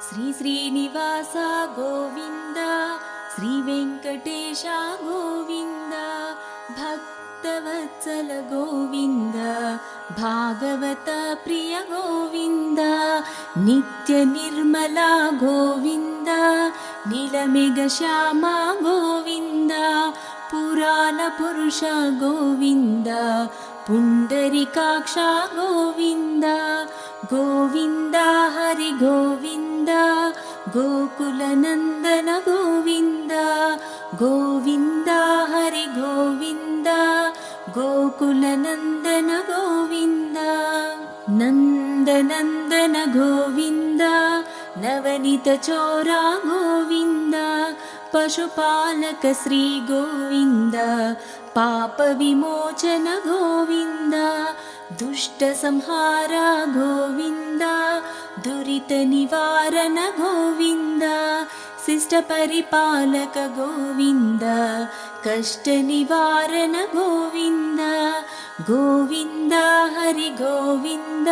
श्री श्रीनिवास गोविन्द श्री वेङ्कटेश गोविन्द भक्तवत्सल गोविन्द भागवत प्रिय गोविन्द नित्य निर्मला गोविन्द नीलमेघ श्यामा गोविन्द पुराण पुरुष गोविन्द पुण्डरीकाक्ष गोविन्द गोविन्द हरि गोविन्द गोकुलनन्दन गोविन्द गोविन्द हरि गोविन्द गोकुलनन्दन गोविन्द नन्दनन्दन गोविन्द नवनीत चोरा गोविन्द पशुपालक श्री गोविन्द पाप विमोचन गोविन्द दुष्ट संहार गोविन्द दुरित निवारण गोविन्द शिष्ट परिपालक गोविन्द कष्ट निवारण गोविन्द गोविन्द हरि गोविन्द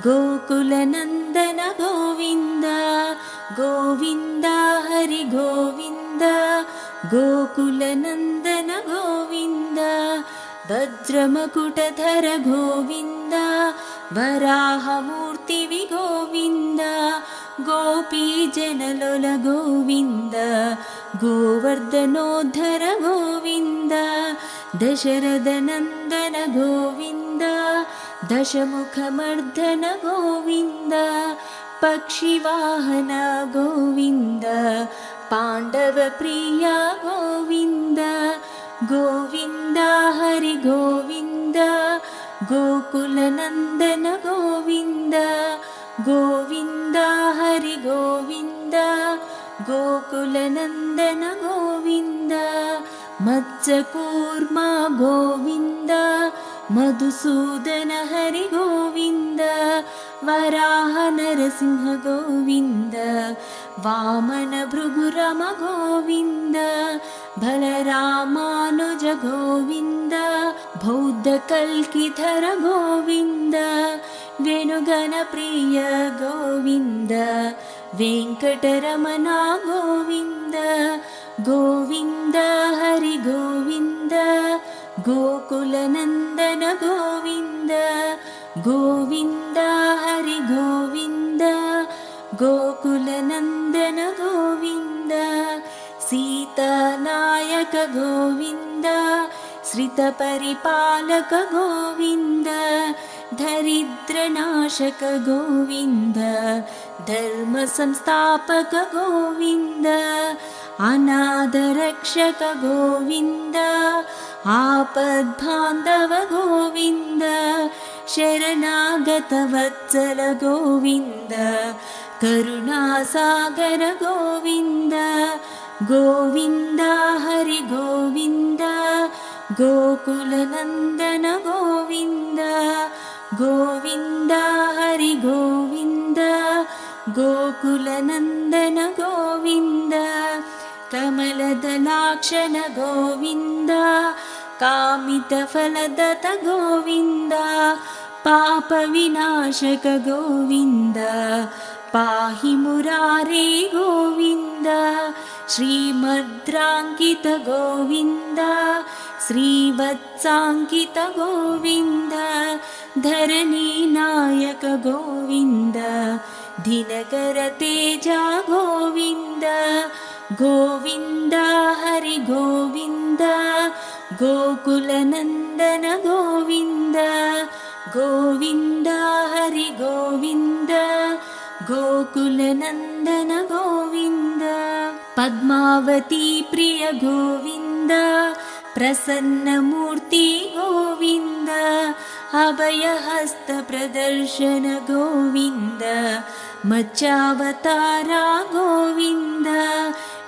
गोकुलनन्दन गोविन्द गोविन्द हरि गोविन्द गोकुलनन्दन गोविन्द वज्रमकुटधर गोविन्द वराहमूर्ति गोविन्द गोपीजनलोल गोविन्द गोवर्धनोद्धर गोविन्द दशरथनन्दन गोविन्द दशमुखमर्दन गोविन्द पक्षिवाहन गोविन्द पाण्डवप्रिय गोविन्द गोविन्द हरि गोविन्द गोकुलनन्दन गोविन्द गोविन्द हरि गोविन्द गोकुलनन्दन गोविन्द मत्स्यकूर्म गोविन्द मधुसूदन हरि गोविन्द वराह नरसिंह गोविन्द वामन भृगुरम गोविन्द बलरामानुज गोविन्द बौद्धकल्किधर गोविन्द वेणुगणप्रिय गोविन्द वेङ्कटरमण गोविन्द गोविन्द हरि गोविन्द गोकुलनन्दन गोविन्द गोविन्द हरि गोविन्द गोकुलनन्दन गोविन्द सीतानायक गोविन्द श्रितपरिपालक गोविन्द दरिद्रनाशक गोविन्द धर्मसंस्थापक गोविन्द अनाथरक्षक गोविन्द आपद्बान्धव गोविन्द शरणागत वत्सल गोविन्द करुणासागर गोविन्द गोविन्द हरि गोविन्द गोकुलनन्दन गोविन्द गोविन्द हरि गोविन्द गोकुलनन्दन गोविन्द कमलदलाक्षण गोविन्द कामितफलदत गोविन्द पापविनाशक गोविन्द पाहि मुरारे गोविन्द श्रीमद्राङ्कित गोविन्द श्रीवत्साङ्कित गोविन्द धरणीनायक गोविन्द दिनकर तेज गोविन्द गोविन्द हरि गोविन्द गोकुलनन्दन गोविन्द गोविन्द हरि गोविन्द गोकुलनन्दन गोविन्द पद्मावती प्रिय गोविन्द प्रसन्नमूर्ति गोविन्द अभयहस्त प्रदर्शन गोविन्द मच्चावतारा गोविन्द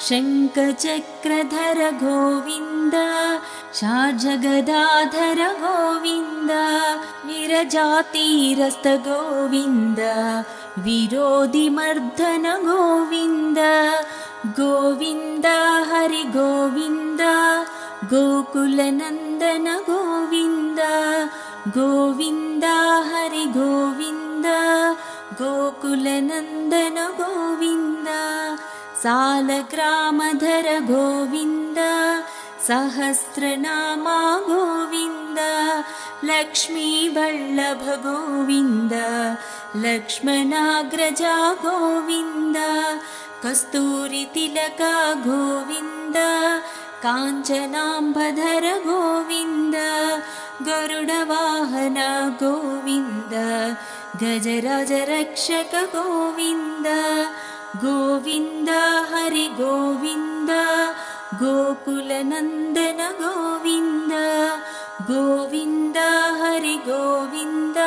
शङ्खचक्रधर गोविन्द शार्जगदाधर गोविन्द विरजातीरस्त गोविन्द विरोधिमर्दन गोविन्द गोविन्द हरि गोविन्द गोकुलनन्दन गोविन्द गोविन्द हरि गोविन्द गोकुलनन्दन गोविन्द सालग्रामधर गोविन्द सहस्रनामा गोविन्द लक्ष्मीवल्लभ गोविन्द लक्ष्मणाग्रजा गोविन्द कस्तूरितिलक गोविन्द काञ्चनाम्बधर गोविन्द गरुडवाहन गोविन्द गजराजरक्षक गोविन्द गोविन्द हरि गोविन्द गोकुलनन्दन गोविन्द गोविन्द हरि गोविन्द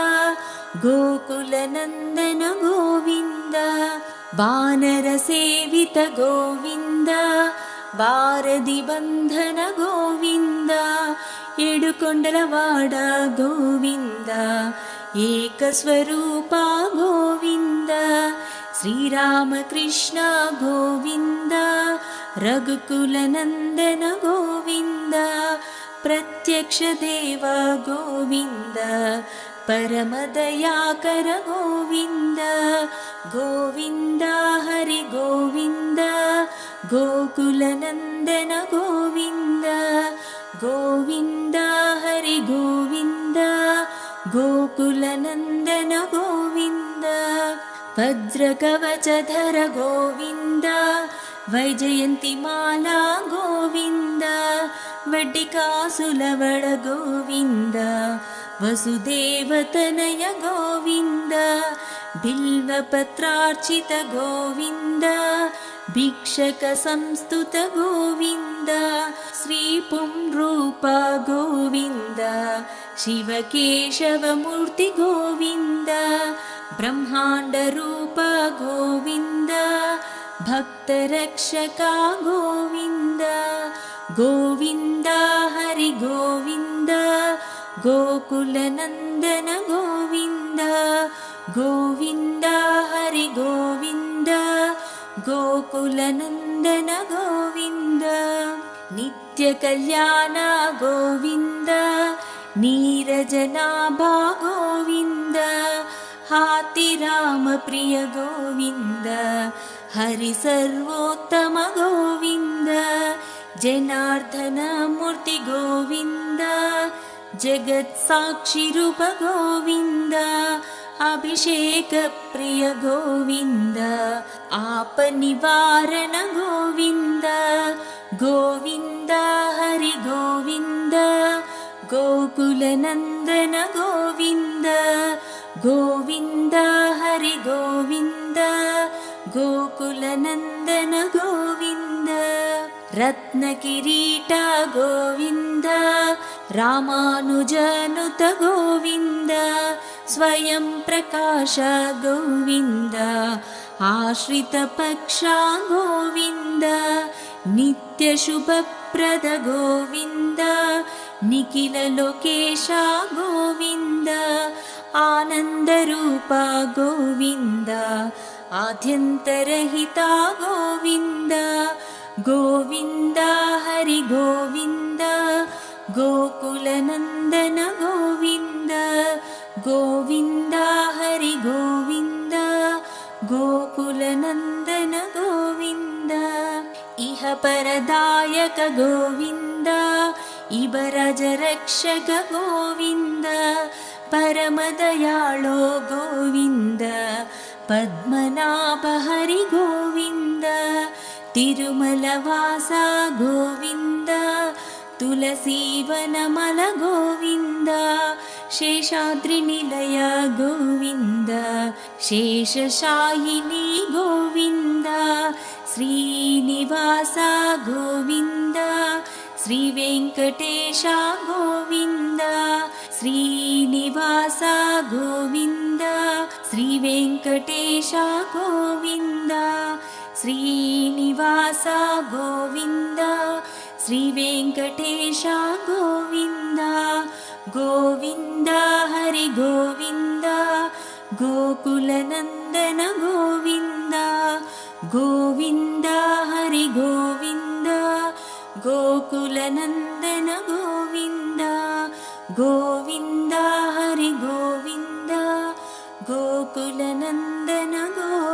गोकुलनन्दन गोविन्द वानरसेवित गोविन्द वारधिबन्धन गोविन्द एडुकोण्डलवाड गोविन्द एकस्वरूप गोविन्द श्रीरामकृष्ण गोविन्द रघुकुलनन्दन गोविन्द प्रत्यक्षदेव गोविन्द परमदयाकर गोविन्द गोविन्द हरि गोविन्द गोकुलनन्दन गोविन्द गोविन्द हरि गोविन्द गोकुलनन्दन गोविन्द वज्रकवचधर गोविन्द वैजयन्तिमाला गोविन्द वड्डिकासुलवड गोविन्द वसुदेवतनय गोविन्द बिल्वपत्रार्चित गोविन्द भिक्षक संस्तुत गोविन्द श्रीपुंरूप गोविन्द शिवकेशवमूर्ति गोविन्द ब्रह्माण्डरूप गोविन्द भक्तरक्षका गोविन्द गोविन्द हरि गोविन्द गोकुलनन्दन गोविन्द गोविन्द हरि गोविन्द गोकुलनन्दन गोविन्द नित्यकल्याण गोविन्द नीरजनाभा गोविन्द हातिरामप्रिय गोविन्द हरिसर्वोत्तम गोविन्द जनार्दनमूर्ति गोविन्द जगत्साक्षिरूप गोविन्द अभिषेकप्रिय गोविन्द आपनिवारण गोविन्द गोविन्द हरि गोविन्द गोकुलनन्दन गोविन्द गोविन्द हरि गोविन्द गोकुलनन्दन गोविन्द रत्नकिरीट गोविन्द रामानुजनुत गोविन्द स्वयं प्रकाश गोविन्द आश्रितपक्षा गोविन्द नित्यशुभप्रद गोविन्द निखिललोकेश गोविन्द आनन्दरूप गोविन्द आद्यन्तरहिता गोविन्द गोविन्द हरि गोविन्द गोकुलनन्दन गोविन्द गोविन्द हरि गोविन्द गोकुलनन्दन गोविन्द इह परदायक गोविन्द इबरजरक्षक गोविन्द परमदयाळो गोविन्द पद्मनाभ हरि गोविन्द तिरुमलवासा गोविन्द तुलसीवनमल गोविन्द शेषाद्रिनिलय गोविन्द शेषशायिनी गोविन्द श्रीनिवास गोविन्द श्रीवेङ्कटेश गोविन्द श्रीनिवास गोविन्द श्रीवेङ्कटेश गोविन्द श्रीनिवास गोविन्द श्रीवेङ्कटेश गोविन्द गोविन्द हरि गोविन्द गोकुलनन्दन गोविन्द गोविन्द हरि गोविन्द गोकुलनन्दन गोविन्द गोविन्द हरि गोविन्द गोकुलनन्दन गोविन्द